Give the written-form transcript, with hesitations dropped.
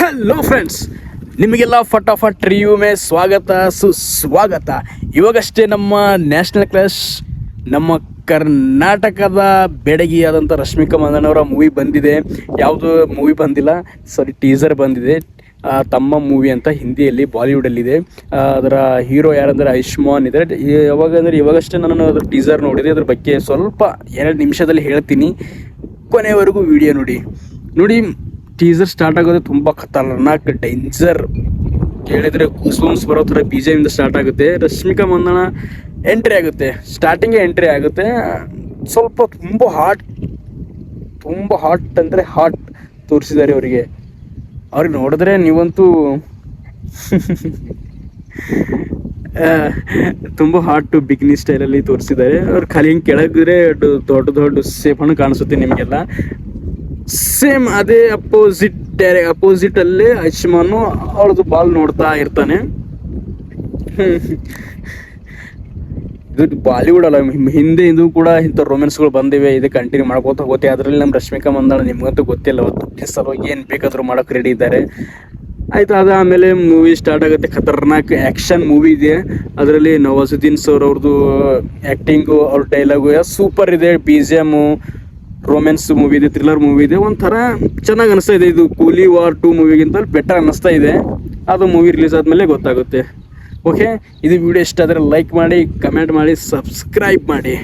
Hello friends, ನಿಮಗೆಲ್ಲ ಫಟಾಫಟ್ ರಿವ್ಯೂಮೇ ಸ್ವಾಗತ ಸುಸ್ವಾಗತ. ಇವಾಗಷ್ಟೇ ನಮ್ಮ ನ್ಯಾಷನಲ್ ಕ್ರಶ್, ನಮ್ಮ ಕರ್ನಾಟಕದ ಬೆಡಗಿಯಾದಂಥ ರಶ್ಮಿಕಾ ಮಂದಣ್ಣವರ ಮೂವಿ ಬಂದಿದೆ. ಯಾವುದು ಮೂವಿ ಬಂದಿಲ್ಲ, ಸಾರಿ ಟೀಸರ್ ಬಂದಿದೆ. ತಮ್ಮ ಮೂವಿ ಅಂತ ಹಿಂದಿಯಲ್ಲಿ ಬಾಲಿವುಡಲ್ಲಿದೆ. ಅದರ ಹೀರೋ ಯಾರಂದರೆ ಆಯುಷ್ಮಾನ್ ಇದ್ದಾರೆ. ಇವಾಗಷ್ಟೇ ನಾನು ಅದ್ರ ಟೀಸರ್ ನೋಡಿದೆ. ಅದ್ರ ಬಗ್ಗೆ ಸ್ವಲ್ಪ 2 ನಿಮಿಷದಲ್ಲಿ ಹೇಳ್ತೀನಿ, ಕೊನೆವರೆಗೂ ವಿಡಿಯೋ ನೋಡಿ. ಟೀಸರ್ ಸ್ಟಾರ್ಟ್ ಆಗೋದು ತುಂಬ ಖತರ್ನಾಕ್ ಡೇಂಜರ್, ಕೇಳಿದರೆ ಗೂಸ್ಬಂಪ್ಸ್ ಬರೋ ಥರ BGM ಸ್ಟಾರ್ಟ್ ಆಗುತ್ತೆ. ರಶ್ಮಿಕಾ ಮಂದಣ್ಣ ಎಂಟ್ರಿ ಆಗುತ್ತೆ, ಸ್ಟಾರ್ಟಿಂಗೇ ಎಂಟ್ರಿ ಆಗುತ್ತೆ. ಸ್ವಲ್ಪ ತುಂಬ ಹಾಟ್ ಅಂದರೆ ಹಾಟ್ ತೋರಿಸಿದ್ದಾರೆ ಅವ್ರಿಗೆ ನೋಡಿದ್ರೆ ನೀವಂತೂ ತುಂಬ ಹಾಟ್ ಬಿಗಿನಿ ಸ್ಟೈಲಲ್ಲಿ ತೋರಿಸಿದ್ದಾರೆ. ಅವ್ರು ಖಾಲಿ ಹಿಂಗೆ ಕೆಳಗಿದ್ರೆ ದೊಡ್ಡ ಸೇಫನ್ನು ಕಾಣಿಸುತ್ತೆ ನಿಮಗೆಲ್ಲ. ಸೇಮ್ ಅದೇ ಅಪೋಸಿಟ್ ಅಲ್ಲೇ ಆಯುಷ್ಮಾನು ಅವಳದು ಬಾಲ್ ನೋಡ್ತಾ ಇರ್ತಾನೆ. ಇದು ಬಾಲಿವುಡ್ ಅಲ್ಲ, ಹಿಂದೆ ಇದು ಕೂಡ ಇಂಥ ರೊಮ್ಯಾನ್ಸ್ಗಳು ಬಂದಿವೆ. ಇದು ಕಂಟಿನ್ಯೂ ಮಾಡ್ಕೋತ ಹೋಗುತ್ತೆ. ಅದರಲ್ಲಿ ನಮ್ಮ ರಶ್ಮಿಕಾ ಮಂದಣ್ಣ ನಿಮ್ಗಂತೂ ಗೊತ್ತಿಲ್ಲ, ಅವತ್ತು ಸಲುವಾಗಿ ಏನು ಬೇಕಾದರೂ ಮಾಡೋಕೆ ರೆಡಿ ಇದ್ದಾರೆ. ಆಯ್ತು, ಅದಾದಮೇಲೆ ಮೂವಿ ಸ್ಟಾರ್ಟ್ ಆಗುತ್ತೆ. ಖತರ್ನಾಕ್ ಆ್ಯಕ್ಷನ್ ಮೂವಿ ಇದೆ. ಅದರಲ್ಲಿ ನವಾಜುದ್ದೀನ್ ಸರ್ ಅವ್ರದ್ದು ಆ್ಯಕ್ಟಿಂಗು, ಅವ್ರ ಡೈಲಾಗು ಸೂಪರ್ ಇದೆ. BGM, ರೊಮ್ಯಾನ್ಸ್ ಮೂವಿ ಇದೆ, ಥ್ರಿಲ್ಲರ್ ಮೂವಿ ಇದೆ. ಒಂಥರ ಚೆನ್ನಾಗಿ ಅನಿಸ್ತಾ ಇದೆ. ಇದು ಕೂಲಿ ವಾರ್ 2 ಮೂವಿಗಿಂತ ಬೆಟರ್ ಅನ್ನಿಸ್ತಾ ಇದೆ. ಅದು ಮೂವಿ ರಿಲೀಸ್ ಆದಮೇಲೆ ಗೊತ್ತಾಗುತ್ತೆ. ಓಕೆ, ಇದು ವಿಡಿಯೋ ಇಷ್ಟ ಆದರೆ ಲೈಕ್ ಮಾಡಿ, ಕಮೆಂಟ್ ಮಾಡಿ, ಸಬ್ಸ್ಕ್ರೈಬ್ ಮಾಡಿ.